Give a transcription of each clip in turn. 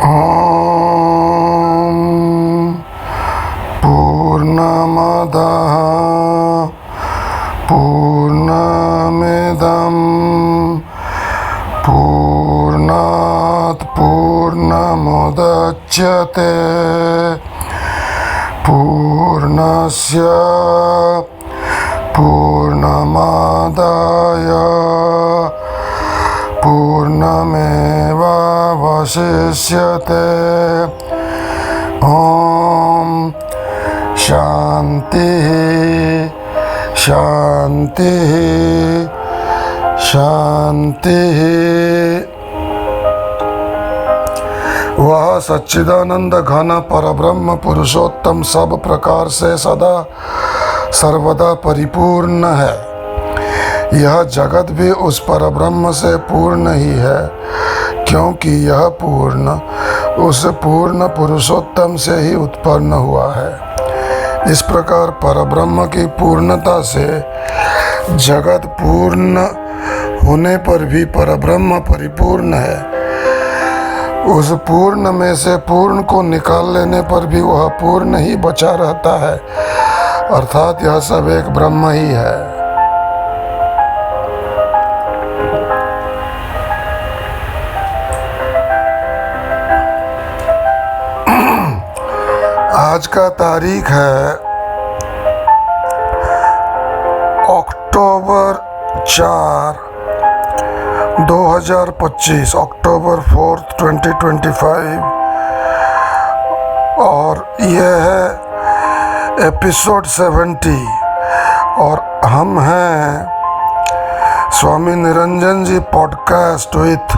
ॐ पूर्णमदः पूर्णमिदं पूर्णात् पूर्णमुदच्यते पूर्णस्य पूर्णमादाय पूर्णमेवावशिष्यते। ॐ शान्तिः शान्तिः शान्तिः। वह सच्चिदानंद घन परब्रह्म पुरुषोत्तम सब प्रकार से सदा सर्वदा परिपूर्ण है। यह जगत भी उस परब्रह्म से पूर्ण ही है, क्योंकि यह पूर्ण उस पूर्ण पुरुषोत्तम से ही उत्पन्न हुआ है। इस प्रकार परब्रह्म की पूर्णता से जगत पूर्ण होने पर भी परब्रह्म परिपूर्ण है। उस पूर्ण में से पूर्ण को निकाल लेने पर भी वह पूर्ण ही बचा रहता है, अर्थात यह सब एक ब्रह्म ही है। आज का तारीख है अक्टूबर 4, 2025, अक्टूबर 4, 2025, और यह है एपिसोड 70 और हम हैं स्वामी निरंजन जी पॉडकास्ट विथ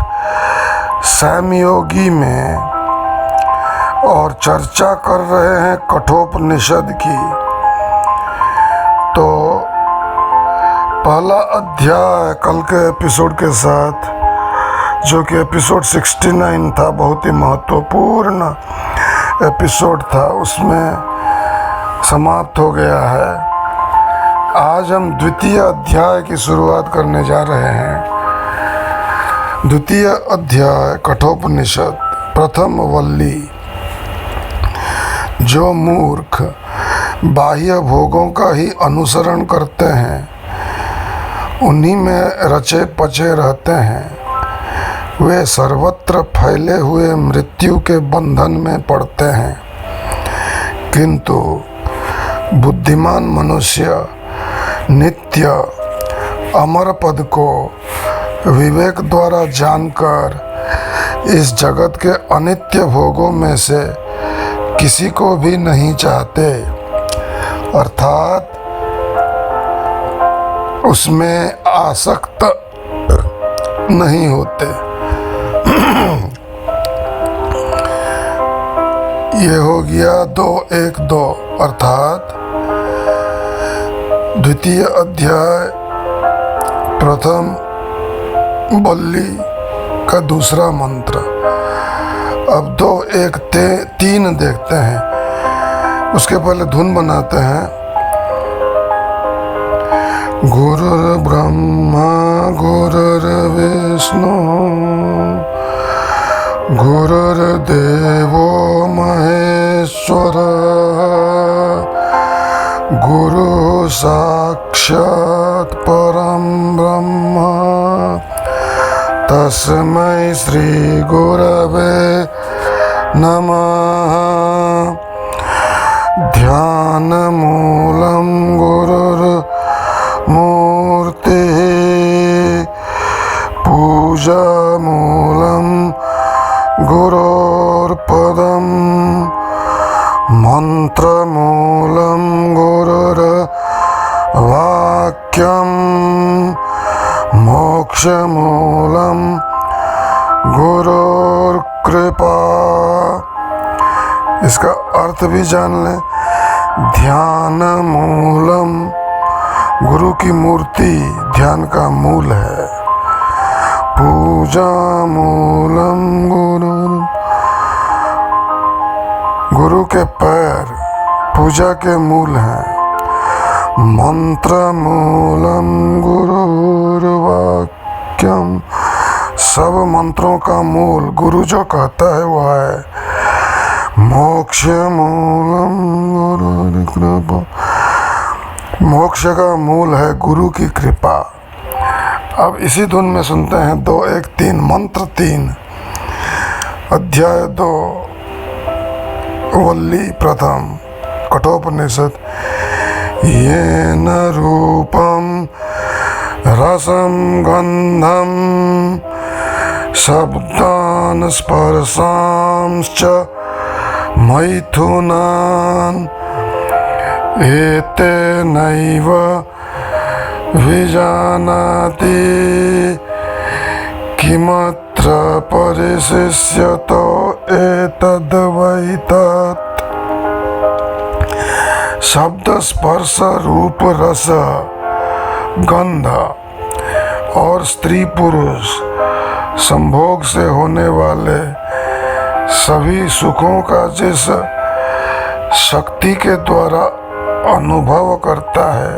सैम योगी में और चर्चा कर रहे हैं कठोपनिषद की। तो पहला अध्याय कल के एपिसोड के साथ, जो कि एपिसोड 69 था, बहुत ही महत्वपूर्ण एपिसोड था, उसमें समाप्त हो गया है। आज हम द्वितीय अध्याय की शुरुआत करने जा रहे हैं। द्वितीय अध्याय कठोपनिषद, प्रथम वल्ली। जो मूर्ख बाह्य भोगों का ही अनुसरण करते हैं, उन्हीं में रचे पचे रहते हैं। वे सर्वत्र फैले हुए मृत्यु के बंधन में पड़ते हैं। किंतु बुद्धिमान मनुष्य नित्य अमर पद को विवेक द्वारा जानकर इस जगत के अनित्य भोगों में से किसी को भी नहीं चाहते, अर्थात उसमें आसक्त नहीं होते। ये हो गया 2:1:2, अर्थात द्वितीय अध्याय प्रथम वल्ली का दूसरा मंत्र। अब 2:1:3 देखते हैं। उसके पहले धुन बनाते हैं। गुरुर् ब्रह्मा गुरुर्विष्णु गुरुर्देवो महेश्वर गुरु साक्षात् परं ब्रह्म तस्मै श्री गुरवे नमः। ध्यानमूलं गुरुर्मूर्तिः पूजामूलं गुरोर्पदं मंत्रमूलं गुरुर्वाक्यं मोक्षमूलं गुरुर्कृपा। इसका अर्थ भी जान लें। ध्यान मूलम, गुरु की मूर्ति ध्यान का मूल है। पूजा मूलम गुरु के पैर पूजा के मूल हैं। मंत्र मूलम गुरुर्वाक्यम सब मंत्रों का मूल गुरु जो कहता है वह है मोक्ष मूलम गुरु कृपा। मोक्ष का मूल है गुरु की कृपा। अब इसी धुन में सुनते हैं 2, 1, 3 मंत्र 3 अध्याय 2 वल्ली प्रथम कठोपनिषद। येन रूपम रसम गंधम शब्दान स्पर्शांश्च मैथुनान् एतेनैव विजानाति किमत्र परिशिष्यतो एतद्वै तत्। शब्द स्पर्श रूप रस गंध और स्त्री पुरुष संभोग से होने वाले सभी सुखों का जिस शक्ति के द्वारा अनुभव करता है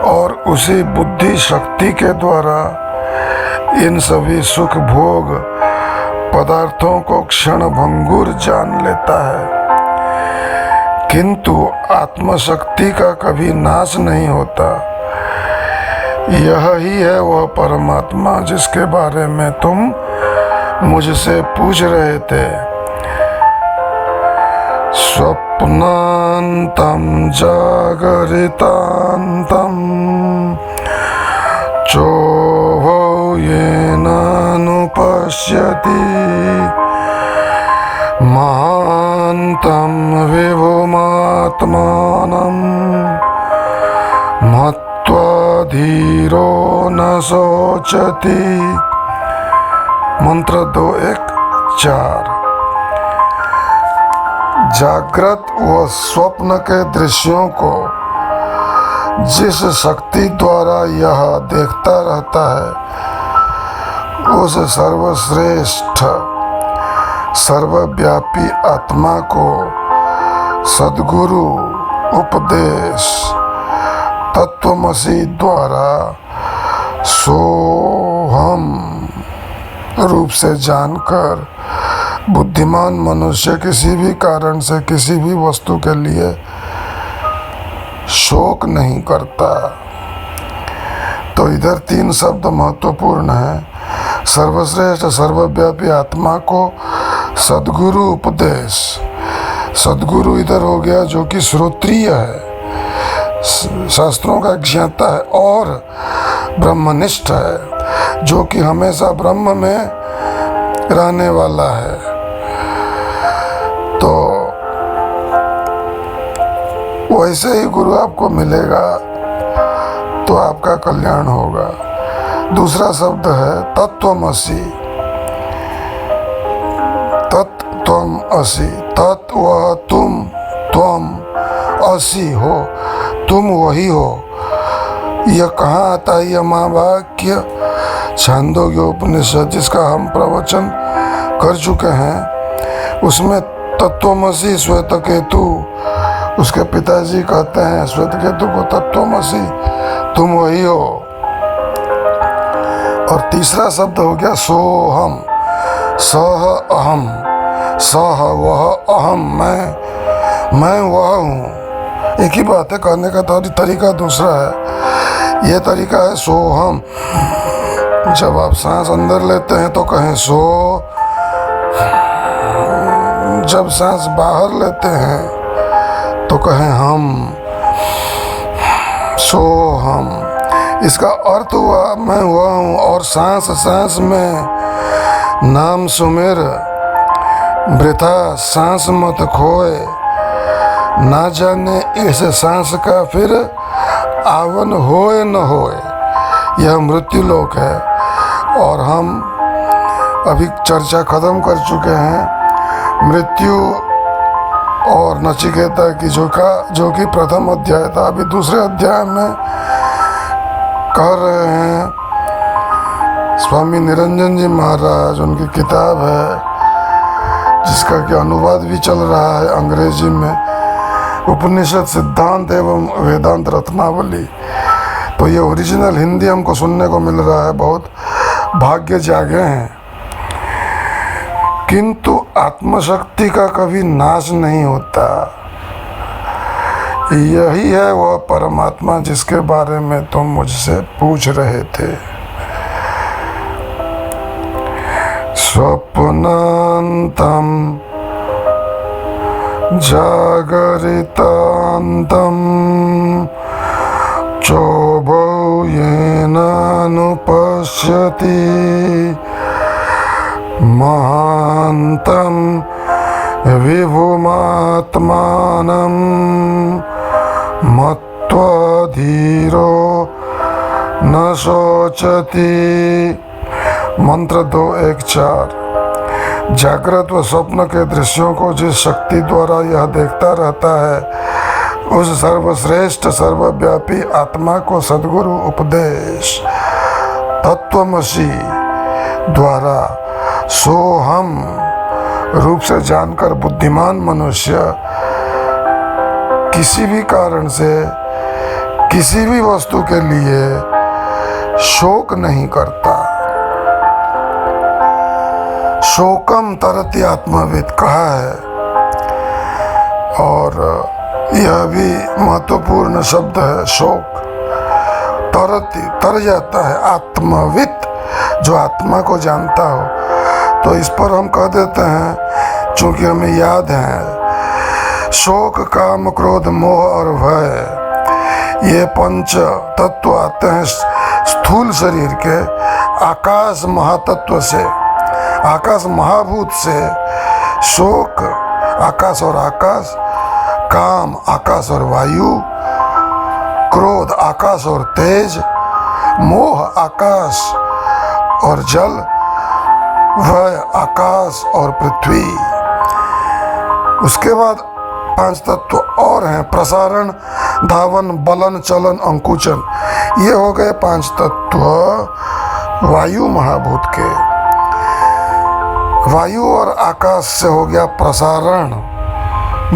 और उसी बुद्धि शक्ति के द्वारा इन सभी सुख भोग पदार्थों को क्षण भंगुर जान लेता है, किंतु आत्मशक्ति का कभी नाश नहीं होता। यह ही है वह परमात्मा जिसके बारे में तुम मुझसे पूछ रहे थे। स्वप्नान्तं जागरितान्तं चोभो येन नुपश्यति महान्तं विभुमात्मानं मत्वा धीरो न शोचति। मंत्र 2, 1, 4। जागृत व स्वप्न के दृश्यों को जिस शक्ति द्वारा यह देखता रहता है, उस सर्वश्रेष्ठ सर्वव्यापी आत्मा को सद्गुरु उपदेश तत्वमसि द्वारा सोहम रूप से जानकर बुद्धिमान मनुष्य किसी भी कारण से किसी भी वस्तु के लिए शोक नहीं करता। तो इधर 3 शब्द महत्वपूर्ण हैं। सर्वश्रेष्ठ सर्वव्यापी आत्मा को सद्गुरु उपदेश। सद्गुरु इधर हो गया जो कि श्रोत्रिय है, शास्त्रों का ज्ञाता है और ब्रह्मनिष्ठ है, जो कि हमेशा ब्रह्म में रहने वाला है। तो वैसे ही गुरु आपको मिलेगा तो आपका कल्याण होगा। दूसरा शब्द है तत्वमसि। तत्वमसि, तत् वह तुम, त्वम असि हो, तुम वही हो। यह कहाँ आता है? यह महावाक्य छांदोग्य उपनिषद जिसका हम प्रवचन कर चुके हैं, उसमें तत्वमसि श्वेतकेतु, उसके पिताजी कहते हैं श्वेतकेतु को तत्वमसि, तुम वही हो। और तीसरा शब्द हो गया सोहम। सह अहम, सह वह, अहम मैं वह हूँ। एक ही बात है, कहने का तरीका दूसरा है। यह तरीका है सोहम। जब आप सांस अंदर लेते हैं तो कहें सो, जब सांस बाहर लेते हैं तो कहें हम, सो हम। इसका अर्थ हुआ मैं हुआ हूँ। और सांस सांस में नाम सुमेर, वृथा सांस मत खोए, ना जाने इस सांस का फिर आवन होए न होए। यह मृत्यु लोक है। और हम अभी चर्चा खत्म कर चुके हैं मृत्यु और नचिकेता की, जो कि प्रथम अध्याय था। अभी दूसरे अध्याय में कह रहे हैं स्वामी निरंजन जी महाराज, उनकी किताब है जिसका कि अनुवाद भी चल रहा है अंग्रेजी में, उपनिषद सिद्धांत एवं वेदांत रत्नावली। तो ये ओरिजिनल हिंदी हमको सुनने को मिल रहा है बहुत। भाग्य जागे हैं, किंतु आत्मशक्ति का कभी नाश नहीं होता। यही है वह परमात्मा जिसके बारे में तुम मुझसे पूछ रहे थे। स्वप्नांतम जागरितांतम चोभौ येनानुपश्यति महान्तं विभुमात्मानं मत्वा धीरो न शोचति। मंत्र 2:1-4। जागृत व स्वप्न के दृश्यों को जिस शक्ति द्वारा यह देखता रहता है, उस सर्वश्रेष्ठ सर्वव्यापी आत्मा को सद्गुरु उपदेश तत्वमसि द्वारा सोहम रूप से जानकर बुद्धिमान मनुष्य किसी भी कारण से किसी भी वस्तु के लिए शोक नहीं करता। शोकम तरति आत्मविद कहा है, और यह भी महत्वपूर्ण शब्द है। शोक तरति, तर जाता है, आत्मविद जो आत्मा को जानता हो। तो इस पर हम कह देते हैं, चूंकि हमें याद है, शोक, काम, क्रोध, मोह और भय, ये 5 तत्व आते हैं स्थूल शरीर के आकाश महातत्व से, आकाश महाभूत से। शोक आकाश और आकाश, काम आकाश और वायु, क्रोध आकाश और तेज, मोह आकाश और जल, भय आकाश और पृथ्वी। उसके बाद 5 तत्व और हैं, प्रसारण, धावन, बलन, चलन, अंकुचन। ये हो गए 5 तत्व वायु महाभूत के। वायु और आकाश से हो गया प्रसारण,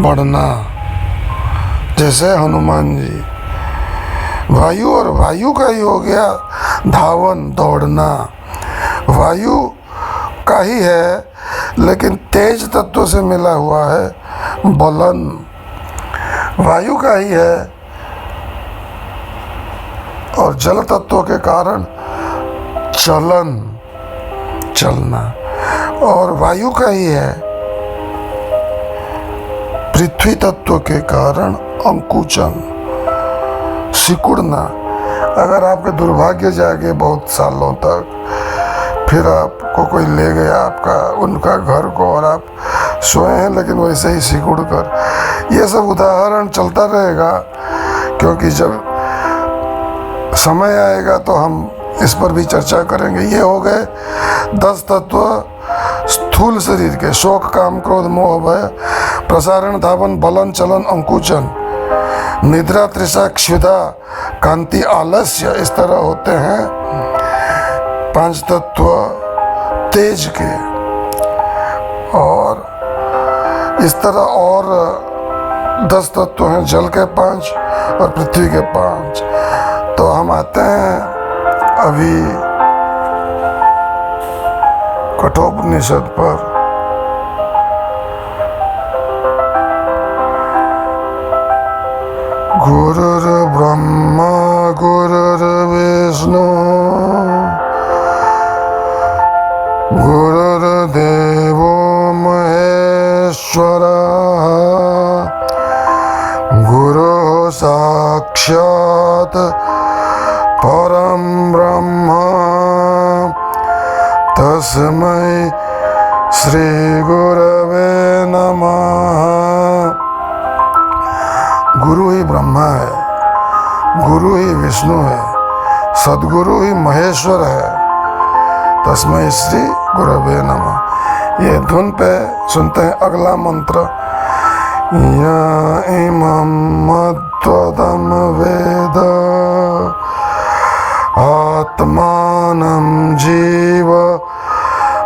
बढ़ना, जैसे हनुमान जी। वायु और वायु का ही हो गया धावन, दौड़ना। वायु का ही है, लेकिन तेज तत्व से मिला हुआ है बलन। वायु का ही है और जल तत्व के कारण चलन, चलना। और वायु का ही है पृथ्वी तत्व के कारण अंकुचन, सिकुड़ना। अगर आपके दुर्भाग्य जागे बहुत सालों तक, फिर आपको कोई ले गया आपका उनका घर को, और आप सोए हैं लेकिन वैसे ही सिकुड़ कर, ये सब उदाहरण चलता रहेगा, क्योंकि जब समय आएगा तो हम इस पर भी चर्चा करेंगे। ये हो गए 10 तत्व स्थूल शरीर के, शोक, काम, क्रोध, मोह, भय, प्रसारण, धावन, बलन, चलन, अंकुचन, निद्रा, तृषा, क्षुधा, कांति, आलस्य। इस तरह होते हैं 5 तत्व तेज के। और इस तरह और 10 तत्व हैं, जल के 5 और पृथ्वी के 5। तो हम आते हैं अभी कठोपनिषद पर। गुरुर्ब्रह्मा गुरुर्विष्णु गुरुर्देवो महेश्वरः गुरुः साक्षात् परं ब्रह्म तस्मै श्री गुरवे नमः। गुरु ही ब्रह्मा है, गुरु ही विष्णु है, सद्गुरु ही महेश्वर है, तस्मै श्री गुरवे नमः। ये धुन पे सुनते हैं अगला मंत्र। या इमं मद्वदं वेद आत्मानं जीव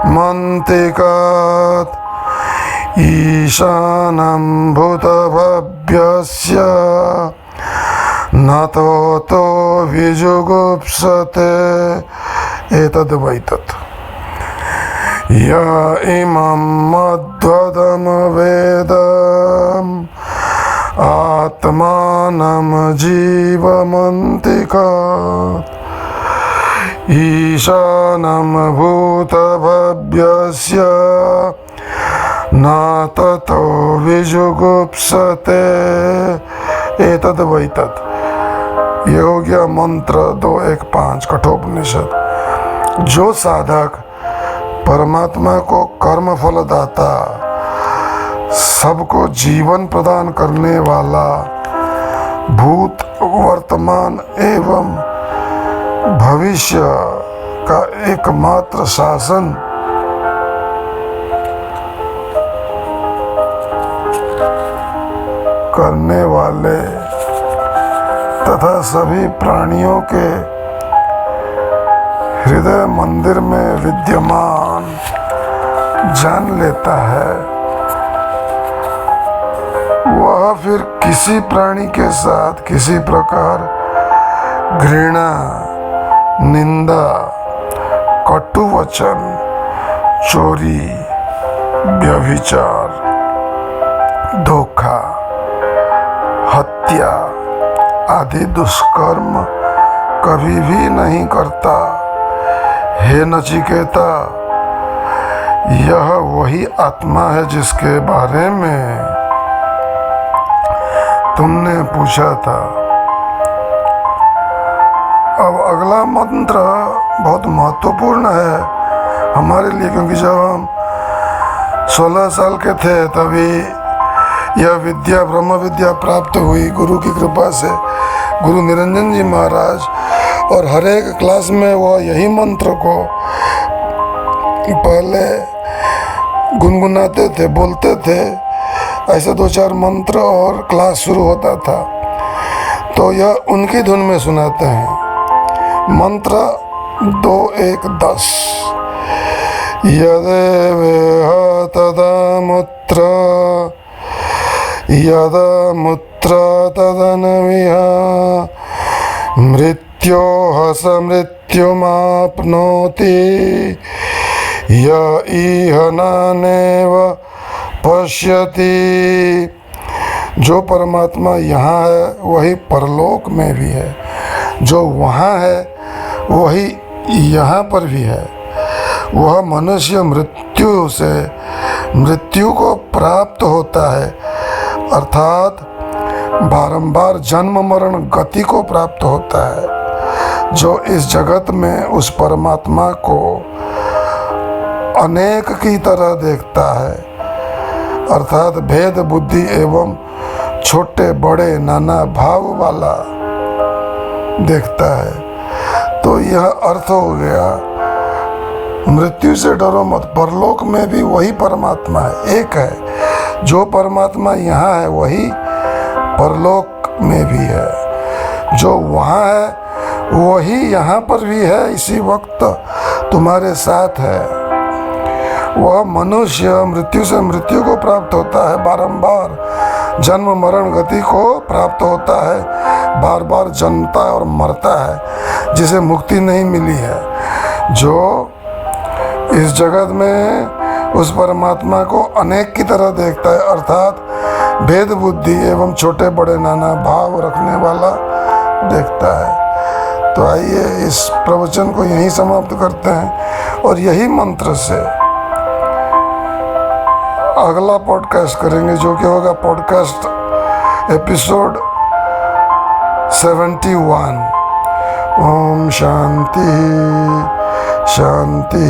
मन्तिकात् ईशानं भूतभव्यस्य न तो विजुगुप्सते एतद् वैतत् य इमं मध्वदम् वेदम् आत्मानं जीवमन्तिकात् ईशानं भूतभव्यस्य न ततो विजुगुप्सते एतद् वैतत्। ये हो गया मंत्र 2:1-5 कठोपनिषद। जो साधक परमात्मा को कर्म फल दाता, सबको जीवन प्रदान करने वाला, भूत वर्तमान एवं भविष्य का एकमात्र शासन करने वाले तथा सभी प्राणियों के हृदय मंदिर में विद्यमान जान लेता है, वह फिर किसी प्राणी के साथ किसी प्रकार घृणा, निंदा, कटु वचन, चोरी, व्यभिचार, धोखा, हत्या आदि दुष्कर्म कभी भी नहीं करता। हे नचिकेता, यह वही आत्मा है जिसके बारे में तुमने पूछा था। अब अगला मंत्र बहुत महत्वपूर्ण है हमारे लिए, क्योंकि जब हम 16 साल के थे तभी यह विद्या, ब्रह्म विद्या प्राप्त हुई गुरु की कृपा से, गुरु निरंजन जी महाराज। और हर एक क्लास में वह यही मंत्र को पहले गुनगुनाते थे, बोलते थे। ऐसे 2-4 मंत्र और क्लास शुरू होता था, तो यह उनकी धुन में सुनाते हैं। मंत्र 2:1-10 यदेवेह तदमुत्र यदमुत्र तदनविह मृत्योः स मृत्युमाप्नोति य इह नानेव पश्यति। जो परमात्मा यहाँ है वही परलोक में भी है, जो वहाँ है वही यहाँ पर भी है। वह मनुष्य मृत्यु को प्राप्त होता है, अर्थात बारंबार जन्म मरण गति को प्राप्त होता है। जो इस जगत में उस परमात्मा को अनेक की तरह देखता है, अर्थात भेद बुद्धि एवं छोटे बड़े नाना भाव वाला देखता है। तो यह अर्थ हो गया, मृत्यु से डरो मत, परलोक में भी वही परमात्मा है, एक है। जो परमात्मा यहाँ है वही परलोक में भी है, जो वहाँ है वही यहाँ पर भी है, इसी वक्त तुम्हारे साथ है। वह मनुष्य मृत्यु से मृत्यु को प्राप्त होता है, बारंबार जन्म मरण गति को प्राप्त होता है, बार बार जन्मता और मरता है, जिसे मुक्ति नहीं मिली है। जो इस जगत में उस परमात्मा को अनेक की तरह देखता है, अर्थात भेद बुद्धि एवं छोटे बड़े नाना भाव रखने वाला देखता है। तो आइए इस प्रवचन को यहीं समाप्त करते हैं और यही मंत्र से अगला पॉडकास्ट करेंगे, जो कि होगा पॉडकास्ट एपिसोड 71। ओम शांति शांति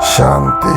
शांति।